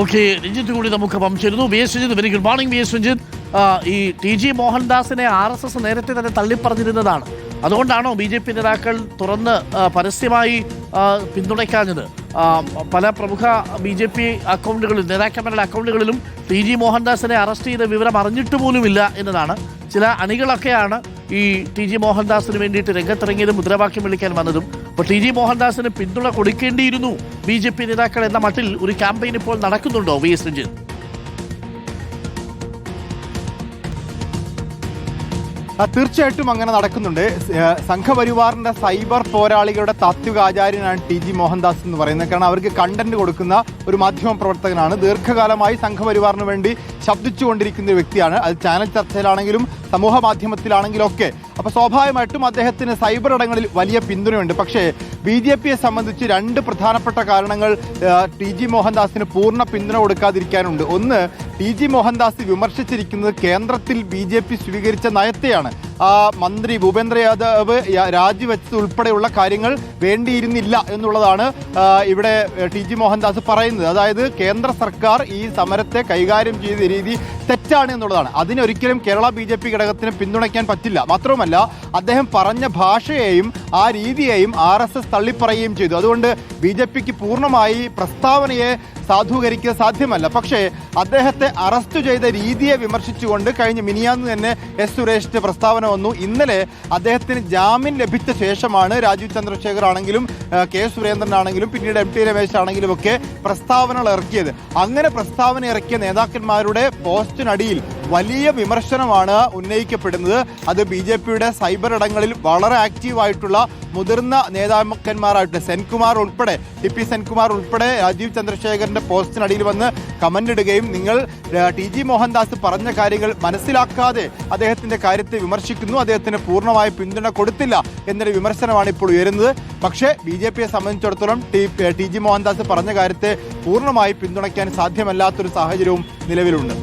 Okay, Ranjith കൂടി നമുക്ക് ചേരുന്നു. V S Ranjith, very good morning. V S Ranjith, ഈ ടി ജി മോഹൻദാസിനെ RSS നേരത്തെ തന്നെ തള്ളിപ്പറഞ്ഞിരുന്നതാണ്. അതുകൊണ്ടാണോ BJP നേതാക്കൾ തുറന്ന് പരസ്യമായി പിന്തുണയ്ക്കാഞ്ഞത്? പല പ്രമുഖ BJP അക്കൗണ്ടുകളിൽ, നേതാക്കന്മാരുടെ അക്കൗണ്ടുകളിലും ടി ജി മോഹൻദാസിനെ അറസ്റ്റ് ചെയ്ത വിവരം അറിഞ്ഞിട്ട് പോലുമില്ല എന്നതാണ്. ചില അണികളൊക്കെയാണ് ഈ ടി ജി മോഹൻദാസിന് വേണ്ടിയിട്ട് രംഗത്തിറങ്ങിയതും മുദ്രാവാക്യം വിളിക്കാൻ വന്നതും. അപ്പോൾ ടി ജി മോഹൻദാസിന് പിന്തുണ കൊടുക്കേണ്ടിയിരുന്നു BJP നേതാക്കൾ എന്ന മട്ടിൽ ഒരു ക്യാമ്പയിൻ ഇപ്പോൾ നടക്കുന്നുണ്ടോ വി എസ് രഞ്ജിത്ത്? തീർച്ചയായിട്ടും അങ്ങനെ നടക്കുന്നുണ്ട്. സംഘപരിവാറിന്റെ സൈബർ പോരാളികളുടെ താത്വിക ആചാര്യനാണ് ടി ജി മോഹൻദാസ് എന്ന് പറയുന്നത്. കാരണം അവർക്ക് കണ്ടന്റ് കൊടുക്കുന്ന ഒരു മാധ്യമ പ്രവർത്തകനാണ്. ദീർഘകാലമായി സംഘപരിവാറിന് വേണ്ടി ശബ്ദിച്ചുകൊണ്ടിരിക്കുന്ന ഒരു വ്യക്തിയാണ്. അത് ചാനൽ ചർച്ചയിലാണെങ്കിലും സമൂഹ മാധ്യമത്തിലാണെങ്കിലും ഒക്കെ. അപ്പോൾ സ്വാഭാവികമായിട്ടും അദ്ദേഹത്തിന് സൈബർ ഇടങ്ങളിൽ വലിയ പിന്തുണയുണ്ട്. പക്ഷേ BJPയെ സംബന്ധിച്ച് രണ്ട് പ്രധാനപ്പെട്ട കാരണങ്ങൾ ടി ജി മോഹൻദാസിന് പൂർണ്ണ പിന്തുണ കൊടുക്കാതിരിക്കാനുണ്ട്. ഒന്ന്, ടി ജി മോഹൻദാസ് വിമർശിച്ചിരിക്കുന്നത് കേന്ദ്രത്തിൽ BJP സ്വീകരിച്ച നയത്തെയാണ്. മന്ത്രി ഭൂപേന്ദ്ര യാദവ് രാജിവെച്ചത് ഉൾപ്പെടെയുള്ള കാര്യങ്ങൾ വേണ്ടിയിരുന്നില്ല എന്നുള്ളതാണ് ഇവിടെ ടി ജി മോഹൻദാസ് പറയുന്നത്. അതായത് കേന്ദ്ര സർക്കാർ ഈ സമരത്തെ കൈകാര്യം ചെയ്ത രീതി തെറ്റാണ് എന്നുള്ളതാണ്. അതിനൊരിക്കലും കേരള BJP ഘടകത്തിന് പിന്തുണയ്ക്കാൻ പറ്റില്ല. മാത്രവുമല്ല, അദ്ദേഹം പറഞ്ഞ ഭാഷയെയും ആ രീതിയെയും RSS തള്ളിപ്പറയുകയും ചെയ്തു. അതുകൊണ്ട് BJPക്ക് പൂർണ്ണമായി പ്രസ്താവനയെ സാധൂകരിക്കുക സാധ്യമല്ല. പക്ഷേ അദ്ദേഹത്തെ അറസ്റ്റ് ചെയ്ത രീതിയെ വിമർശിച്ചുകൊണ്ട് കഴിഞ്ഞ മിനിയാന്ന് തന്നെ S സുരേഷിന്റെ പ്രസ്താവന വന്നു. ഇന്നലെ അദ്ദേഹത്തിന് ജാമ്യം ലഭിച്ച ശേഷമാണ് രാജീവ് ചന്ദ്രശേഖർ ആണെങ്കിലും K സുരേന്ദ്രൻ ആണെങ്കിലും പിന്നീട് MT രമേശ് ആണെങ്കിലും ഒക്കെ പ്രസ്താവനകൾ ഇറക്കിയത്. അങ്ങനെ പ്രസ്താവന ഇറക്കിയ നേതാക്കന്മാരുടെ പോസ്റ്റിനടിയിൽ വലിയ വിമർശനമാണ് ഉന്നയിക്കപ്പെടുന്നത്. അത് BJPയുടെ സൈബർ ഇടങ്ങളിൽ വളരെ ആക്റ്റീവായിട്ടുള്ള മുതിർന്ന നേതാക്കന്മാരായിട്ട് സെൻകുമാർ ഉൾപ്പെടെ TP സെൻകുമാർ ഉൾപ്പെടെ രാജീവ് ചന്ദ്രശേഖറിന്റെ പോസ്റ്റിനടിയിൽ വന്ന് കമന്റ് ഇടുകയും നിങ്ങൾ ടി ജി മോഹൻദാസ് പറഞ്ഞ കാര്യങ്ങൾ മനസ്സിലാക്കാതെ അദ്ദേഹത്തിന്റെ കാര്യത്തെ വിമർശിക്കുന്നു, അദ്ദേഹത്തിന് പൂർണ്ണമായ പിന്തുണ കൊടുത്തില്ല എന്നൊരു വിമർശനമാണ് ഇപ്പോൾ ഉയരുന്നത്. പക്ഷേ BJPയെ സംബന്ധിച്ചിടത്തോളം ടി ജി മോഹൻദാസ് പറഞ്ഞ കാര്യത്തെ പൂർണ്ണമായി പിന്തുണയ്ക്കാൻ സാധ്യമല്ലാത്തൊരു സാഹചര്യവും നിലവിലുണ്ട്.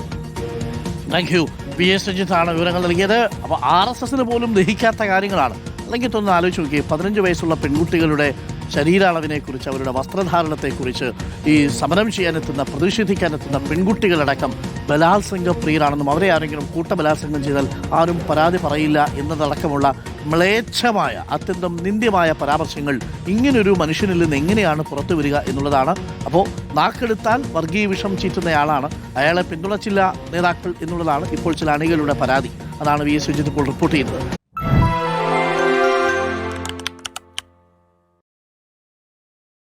Thank you. വി എസ് രഞ്ജിത്താണ് വിവരങ്ങൾ നൽകിയത്. അപ്പോൾ RSSന് പോലും ദഹിക്കാത്ത കാര്യങ്ങളാണ്. അല്ലെങ്കിൽ ഒന്ന് ആലോചിച്ച് നോക്കി, 15 വയസ്സുള്ള പെൺകുട്ടികളുടെ ശരീരാളവിനെക്കുറിച്ച്, അവരുടെ വസ്ത്രധാരണത്തെക്കുറിച്ച്, ഈ സമരം ചെയ്യാനെത്തുന്ന, പ്രതിഷേധിക്കാനെത്തുന്ന പെൺകുട്ടികളടക്കം ബലാത്സംഗ പ്രിയരാണെന്നും അവരെ ആരെങ്കിലും കൂട്ടബലാത്സംഗം ചെയ്താൽ ആരും പരാതി പറയില്ല എന്നതടക്കമുള്ള മ്ലേച്ഛമായ, അത്യന്തം നിന്ദ്യമായ പരാമർശങ്ങൾ ഇങ്ങനൊരു മനുഷ്യനിൽ നിന്ന് എങ്ങനെയാണ് പുറത്തു വരിക എന്നുള്ളതാണ്. അപ്പോൾ നാക്കെടുത്താൽ വർഗീയ വിഷം ചീറ്റുന്നയാളാണ്, അയാളെ പിന്തുണച്ചില്ല നേതാക്കൾ എന്നുള്ളതാണ് ഇപ്പോൾ ചില അണികളുടെ പരാതി. അതാണ് വി എസ് രഞ്ജിത്ത് ഇപ്പോൾ റിപ്പോർട്ട് ചെയ്യുന്നത്.